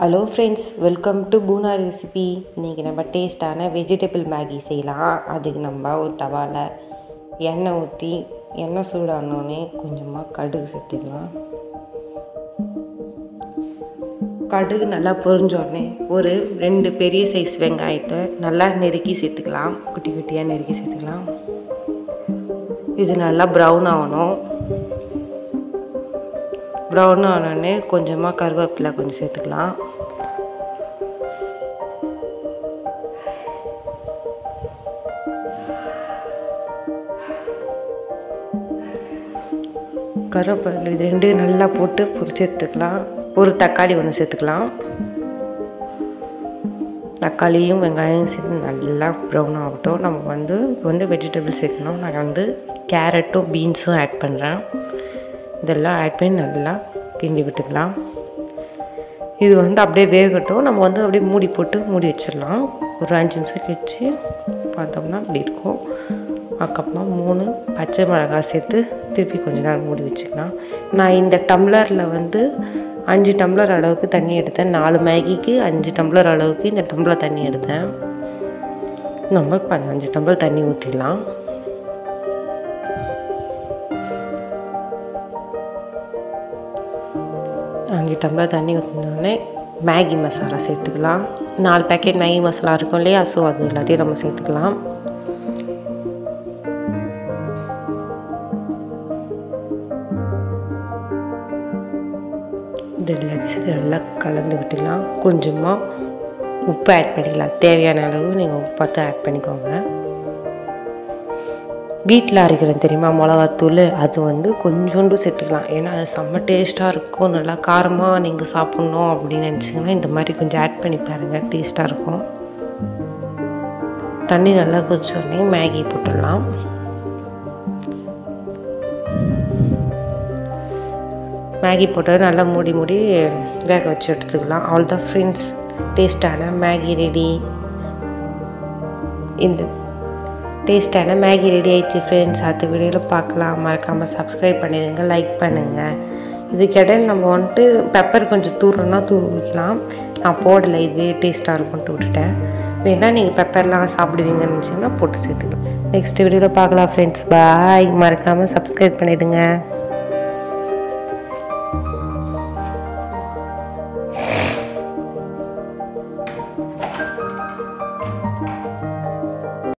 Hello friends, welcome to Poona recipe. இன்றைக்கி நம்ம டேஸ்ட்டான வெஜிடபிள் மேகி செய்யலாம். அதுக்கு நம்ம ஒரு டவாவில் எண்ணெய் ஊற்றி எண்ணெய் சூடானோடனே கொஞ்சமாக கடுகு சேர்த்துக்கலாம். கடுகு நல்லா பொரிஞ்சோடனே ஒரு 2 பெரிய சைஸ் வெங்காயத்தை நல்லா நெருக்கி சேர்த்துக்கலாம். குட்டி குட்டியாக நெருக்கி சேர்த்துக்கலாம். இது நல்லா ப்ரௌன் ஆகணும். ப்ரௌன் ஆனோடனே கொஞ்சமாக கருவேப்பிலை கொஞ்சம் சேர்த்துக்கலாம். கருவேப்பிலை 2 நல்லா போட்டு பொரிச்சு எடுத்துக்கலாம். ஒரு தக்காளி ஒன்று சேர்த்துக்கலாம். தக்காளியும் வெங்காயம் சேர்த்து நல்லா ப்ரௌன் ஆகட்டும். நம்ம வந்து வெஜிடபிள் சேர்க்கணும். நான் கேரட்டும் பீன்ஸும் ஆட் பண்ணுறேன். இதெல்லாம் ஆட் பண்ணி நல்லா கிண்டி விட்டுக்கலாம். இது அப்படியே வேகட்டும். நம்ம அப்படியே மூடி போட்டு மூடி வச்சிடலாம். ஒரு 5 நிமிஷம் கழிச்சு பார்த்தோம்னா இப்படி இருக்கும். அதுக்கப்புறமா 3 பச்சை மிளகாய் சேர்த்து திருப்பி கொஞ்ச நேரம் மூடி வச்சுக்கலாம். நான் இந்த டம்ளரில் 5 டம்ளர் அளவுக்கு தண்ணி எடுத்தேன். 4 மேகிக்கு 5 டம்ளர் அளவுக்கு இந்த டம்ளர் தண்ணி எடுத்தேன். நம்ம இப்போ 5 டம்ளர் தண்ணி ஊற்றிடலாம். அஞ்சு டம்ளர் தண்ணி ஊற்றினோடனே மேகி மசாலா சேர்த்துக்கலாம். 4 பேக்கெட் மேகி மசாலா இருக்கும் இல்லையா, ஸோ அது எல்லாத்தையும் நம்ம சேர்த்துக்கலாம். இது எல்லாத்தையும் நல்லா கலந்து விட்டுக்கலாம். கொஞ்சமாக உப்பு ஆட் பண்ணிக்கலாம். தேவையான அளவு நீங்கள் உப்பு பார்த்து ஆட் பண்ணிக்கோங்க. வீட்டில் அரைக்கிறேன் தெரியுமா மிளகாத்தூள், அது கொஞ்சோண்டு சேர்த்துக்கலாம். ஏன்னா அது செம்ம டேஸ்ட்டாக இருக்கும். நல்லா காரமாக நீங்கள் சாப்பிட்ணும் அப்படின்னு நினச்சிங்கன்னா இந்த மாதிரி கொஞ்சம் ஆட் பண்ணி பாருங்கள், டேஸ்ட்டாக இருக்கும். தண்ணி நல்லா கொதிச்சோடனே மேகி போட்டுடலாம். மேகி போட்டு நல்லா மூடி வேக வச்சு எடுத்துக்கலாம். அவ்வளோதான் ஃப்ரெண்ட்ஸ், டேஸ்ட்டான மேகி ரெடி. இந்த டேஸ்ட்டான மேகி ரெடி ஆகிடுச்சு ஃப்ரெண்ட்ஸ். அடுத்த வீடியோவில் பார்க்கலாம். மறக்காமல் சப்ஸ்கிரைப் பண்ணிடுங்க, லைக் பண்ணுங்கள். இதுக்கிடையில் நம்ம பெப்பர் கொஞ்சம் தூரணும்னா தூவிக்கலாம். நான் போடலை, இதுவே டேஸ்ட்டாக இருக்கும்ட்டு விட்டுட்டேன். வேணால் நீங்கள் பெப்பர்லாம் சாப்பிடுவீங்கன்னு நினச்சிங்கன்னா போட்டு சேர்த்துக்கலாம். நெக்ஸ்ட் வீடியோவில் பார்க்கலாம் ஃப்ரெண்ட்ஸ். பாய். மறக்காமல் சப்ஸ்கிரைப் பண்ணிவிடுங்க.